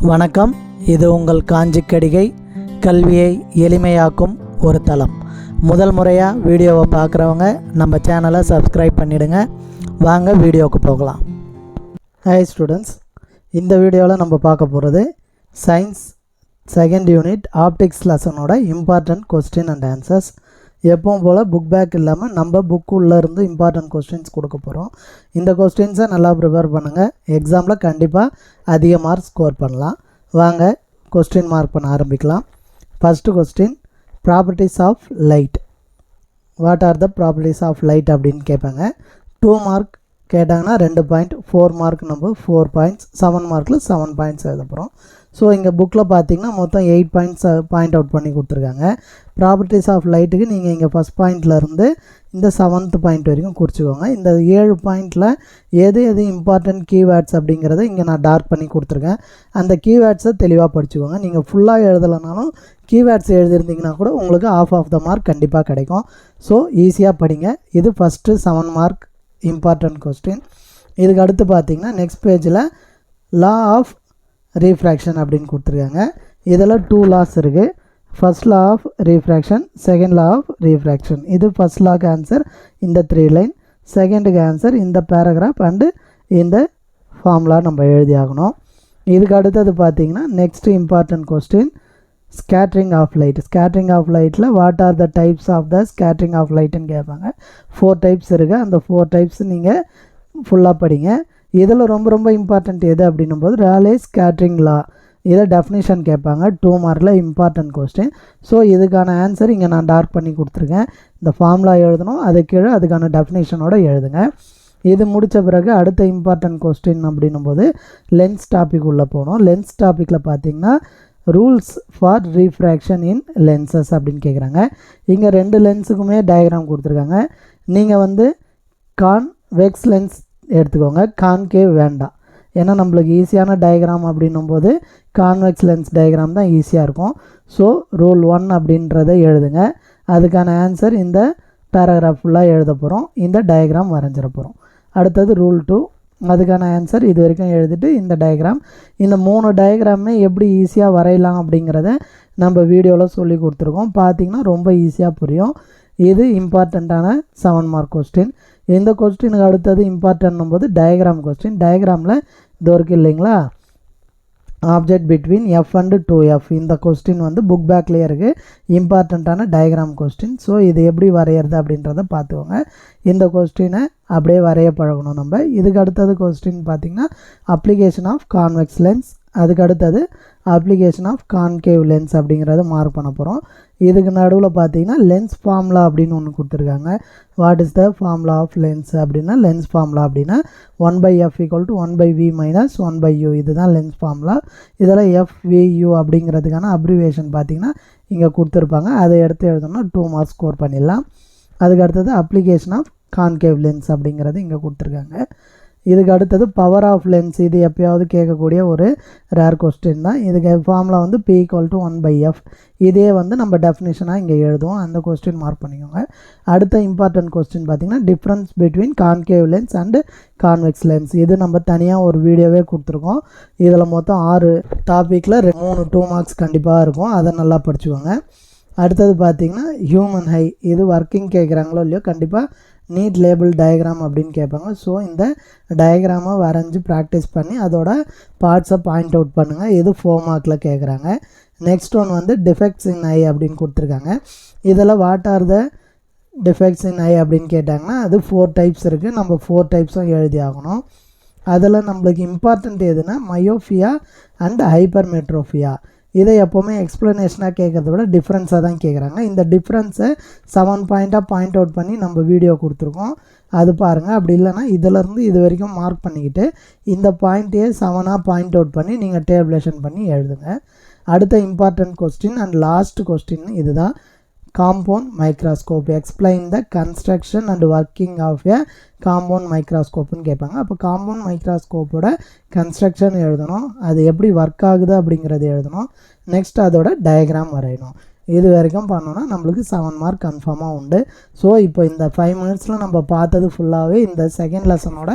வணக்கம். இது உங்கள் காஞ்சி கடிகை. கல்வியை எளிமையாக்கும் ஒரு தளம். முதல் முறையாக வீடியோவை பார்க்குறவங்க நம்ம சேனலை சப்ஸ்கிரைப் பண்ணிவிடுங்க. வாங்க வீடியோவுக்கு போகலாம். ஹாய் ஸ்டூடெண்ட்ஸ், இந்த வீடியோவில் நம்ம பார்க்க போகிறது சயின்ஸ் செகண்ட் யூனிட் ஆப்டிக்ஸ் லெசனோட இம்பார்ட்டன்ட் கொஸ்டின் அண்ட் ஆன்சர்ஸ். எப்பவும் போல் புக் பேக் இல்லாமல் நம்ம புக்குள்ளேருந்து இம்பார்ட்டன்ட் கொஸ்டின்ஸ் கொடுக்க போகிறோம். இந்த கொஸ்டின்ஸை நல்லா ப்ரிப்பேர் பண்ணுங்கள். எக்ஸாமில் கண்டிப்பாக அதிக மார்க் ஸ்கோர் பண்ணலாம். வாங்க கொஸ்டின் மார்க் பண்ண ஆரம்பிக்கலாம். First question, properties of light. What are the properties of light அப்படின்னு கேட்பாங்க. 2 மார்க் கேட்டாங்கன்னா 2 பாயிண்ட், 4 மார்க் நம்ம 4 பாயிண்ட்ஸ், 7 மார்க்கில் 7 பாயிண்ட்ஸ் எழுத போகிறோம். ஸோ இங்கே புக்கில் பார்த்தீங்கன்னா மொத்தம் 8 பாயிண்ட்ஸ் பாயிண்ட் அவுட் பண்ணி கொடுத்துருக்காங்க. ப்ராப்பர்ட்டிஸ் ஆஃப் லைட்டுக்கு நீங்கள் இங்கே ஃபஸ்ட் பாயிண்ட்லேருந்து இந்த 7th பாயிண்ட் வரைக்கும் குறிச்சிக்கோங்க. இந்த 7 பாயிண்டில் எது இம்பார்ட்டன்ட் கீவேர்ட்ஸ் அப்படிங்கிறத இங்கே நான் டார்க் பண்ணி கொடுத்துருக்கேன். அந்த கீவேர்ட்ஸை தெளிவாக படிச்சுக்கோங்க. நீங்கள் ஃபுல்லாக எழுதலைனாலும் கீவேர்ட்ஸ் எழுதியிருந்தீங்கன்னா கூட உங்களுக்கு ஆஃப் த மார்க் கண்டிப்பாக கிடைக்கும். ஸோ ஈஸியாக படிங்க. இது ஃபஸ்ட்டு 7 மார்க் இம்பார்ட்டன்ட் கொஸ்டின். இதுக்கு அடுத்து பார்த்தீங்கன்னா நெக்ஸ்ட் பேஜில் லா ஆஃப் ரீஃப்ராக்ஷன் அப்படின்னு கொடுத்துருக்காங்க. இதில் 2 லாஸ் இருக்குது. First law of refraction, second law of refraction. இது ஃபர்ஸ்ட் லாக்கு ஆன்சர் இந்த 3 லைன், செகண்டுக்கு ஆன்சர் இந்த பேராகிராஃப் அண்டு இந்த ஃபார்முலா நம்ம எழுதி ஆகணும். இதுக்கு அடுத்தது பார்த்தீங்கன்னா next important question, scattering of light. Scattering of லைட்டில் what are the types of the scattering of லைட்டுன்னு கேட்பாங்க. 4 டைப்ஸ் இருக்குது. அந்த 4 டைப்ஸ் நீங்கள் ஃபுல்லாக படிங்க. இதில் ரொம்ப இம்பார்ட்டண்ட் எது அப்படின்னும் போது ராலே ஸ்கேட்ரிங் லா. இதை டெஃபினிஷன் கேட்பாங்க 2 மார்க்கில் இம்பார்ட்டன்ட் கொஸ்டின். ஸோ இதுக்கான ஆன்சர் இங்கே நான் டார்க் பண்ணி கொடுத்துருக்கேன். இந்த ஃபார்முலா எழுதணும், அது கீழே அதுக்கான டெஃபினிஷனோட எழுதுங்க. இது முடித்த பிறகு அடுத்த இம்பார்ட்டன்ட் கொஸ்டின் அப்படின்னும் போது லென்ஸ் டாபிக் உள்ளே போகணும். லென்ஸ் டாப்பிக்கில் பார்த்தீங்கன்னா rules for refraction in lenses அப்படின்னு கேட்குறாங்க. இங்கே 2 லென்ஸுக்குமே டயக்ராம் கொடுத்துருக்காங்க. நீங்கள் கான்வெக்ஸ் லென்ஸ் எடுத்துக்கோங்க, கான்கேவ் வேண்டாம். ஏன்னா நம்மளுக்கு ஈஸியான டயக்ராம் அப்படின்னும் போது கான்வெக்ஸ் லென்ஸ் டயக்ராம் தான் ஈஸியாக இருக்கும். ஸோ ரூல் 1 அப்படின்றத எழுதுங்க. அதுக்கான ஆன்சர் இந்த பேராகிராஃப் ஃபுல்லாக எழுத போகிறோம், இந்த டயக்ராம் வரைஞ்சிட போகிறோம். அடுத்தது ரூல் 2, அதுக்கான ஆன்சர் இது வரைக்கும் எழுதிட்டு இந்த டயக்ராம். இந்த 3 டயக்ராமே எப்படி ஈஸியாக வரையலாம் அப்படிங்கிறத நம்ம வீடியோவில் சொல்லி கொடுத்துருக்கோம். பார்த்திங்கன்னா ரொம்ப ஈஸியாக புரியும். இது இம்பார்ட்டண்ட்டான 7 மார்க் கொஸ்டின். இந்த கொஸ்டினுக்கு அடுத்தது இம்பார்ட்டன்னும் போது டயக்ராம் கொஸ்டின். டயக்ராமில் இது வரைக்கும் இல்லைங்களா, object between F and 2F. இந்த கொஸ்டின் வந்து புக் பேக்லேயே இருக்குது, இம்பார்ட்டண்ட்டான டயக்ராம் கொஸ்டின். ஸோ இது எப்படி வரைகிறது அப்படின்றத பார்த்துக்கோங்க. இந்த கொஸ்டினை அப்படியே வரைய பழகணும் நம்ம. இதுக்கு அடுத்தது கொஸ்டின் பார்த்திங்கன்னா அப்ளிகேஷன் ஆஃப் கான்வெக்ஸ் லென்ஸ், அதுக்கு அடுத்தது அப்ளிகேஷன் ஆஃப் கான்கேவ் லென்ஸ் அப்படிங்கிறத மார்க் பண்ண போகிறோம். இதுக்கு நடுவில் பார்த்தீங்கன்னா லென்ஸ் ஃபார்முலா அப்படின்னு ஒன்று கொடுத்துருக்காங்க. What is the formula of lens அப்படின்னா, லென்ஸ் ஃபார்முலா அப்படின்னா 1/f = 1/v - 1/u. இதுதான் லென்ஸ் ஃபார்முலா. இதில் FVU அப்படிங்கிறதுக்கான அப்ரிவேஷன் பார்த்திங்கன்னா இங்கே கொடுத்துருப்பாங்க. அதை எடுத்து எழுதணும்னா 2 மார்க்ஸ் ஸ்கோர் பண்ணிடலாம். அதுக்கு அடுத்தது அப்ளிகேஷன் ஆஃப் கான்கேவ் லென்ஸ் அப்படிங்கிறது இங்கே கொடுத்துருக்காங்க. இதுக்கு அடுத்தது பவர் ஆஃப் லென்ஸ். இது எப்போயாவது கேட்கக்கூடிய ஒரு ரேர் கொஸ்டின் தான். இதுக்கு ஃபார்முலா வந்து P = 1/f. இதே வந்து நம்ம டெஃபினேஷனாக இங்கே எழுதுவோம். அந்த கொஸ்டின் மார்க் பண்ணிக்கோங்க. அடுத்த இம்பார்ட்டன்ட் கொஸ்டின் பார்த்திங்கன்னா difference between concave lens and convex lens. இது நம்ம தனியாக ஒரு வீடியோவே கொடுத்துருக்கோம். இதில் மொத்தம் 6 டாப்பிக்கில் 2 மார்க்ஸ் கண்டிப்பாக இருக்கும். அதை நல்லா படிச்சுக்கோங்க. அடுத்தது பார்த்திங்கன்னா ஹியூமன் ஹை. இது ஒர்க்கிங் கேட்குறாங்களோ இல்லையோ கண்டிப்பாக நீட் லேபிள் டயக்ராம் அப்படின்னு கேட்பாங்க. ஸோ இந்த டயக்ராமை வரைஞ்சி ப்ராக்டிஸ் பண்ணி அதோட பார்ட்ஸை பாயிண்ட் அவுட் பண்ணுங்கள். இது 4 மார்க்கில் கேட்குறாங்க. நெக்ஸ்ட் ஒன் வந்து டிஃபெக்ட்ஸ் இன் ஐ அப்படின்னு கொடுத்துருக்காங்க. இதில் what are the defects in eye அப்படின்னு கேட்டாங்கன்னா அது 4 டைப்ஸ் இருக்குது. நம்ம 4 டைப்ஸும் எழுதி ஆகணும். அதில் நம்மளுக்கு இம்பார்ட்டண்ட் எதுனா மயோஃபியா அண்ட் ஹைப்பர்மெட்ரோபியா. இதை எப்போவுமே எக்ஸ்ப்ளனேஷனாக கேட்குறத விட டிஃப்ரென்ஸாக தான் கேட்குறாங்க. இந்த டிஃப்ரென்ஸை 7 பாயிண்ட்டாக பாயிண்ட் அவுட் பண்ணி நம்ம வீடியோ கொடுத்துருக்கோம், அது பாருங்கள். அப்படி இல்லைனா இதிலேருந்து இது வரைக்கும் மார்க் பண்ணிக்கிட்டு இந்த பாயிண்ட்டையே 7ஆக பாயிண்ட் அவுட் பண்ணி நீங்கள் டேபிளேஷன் பண்ணி எழுதுங்க. அடுத்த important question and last question இதுதான். Compound microscope. Explain the construction and working of a compound மைக்ரோஸ்கோப்புன்னு கேட்பாங்க. அப்போ காம்பவுண்ட் மைக்ரோஸ்கோப்போட கன்ஸ்ட்ரக்ஷன் எழுதணும், அது எப்படி ஒர்க் ஆகுது அப்படிங்கிறது எழுதணும். நெக்ஸ்ட் அதோட டயக்ராம் வரையணும். இது வரைக்கும் பண்ணோன்னா நம்மளுக்கு 7 மார்க் கன்ஃபார்மாக உண்டு. ஸோ இப்போ இந்த 5 மினிட்ஸில் நம்ம பார்த்தது ஃபுல்லாகவே இந்த செகண்ட் லெசனோட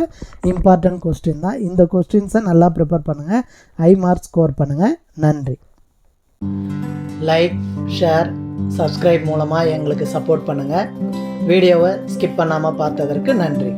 இம்பார்ட்டன்ட் கொஸ்டின் தான். இந்த கொஸ்டின்ஸை நல்லா ப்ரிப்பேர் பண்ணுங்கள், ஹை மார்க் ஸ்கோர் பண்ணுங்கள். நன்றி. லைக், ஷேர், சப்ஸ்கிரைப் மூலமாக எங்களுக்கு சப்போர்ட் பண்ணுங்கள். வீடியோவை ஸ்கிப் பண்ணாமல் பார்த்ததற்கு நன்றி.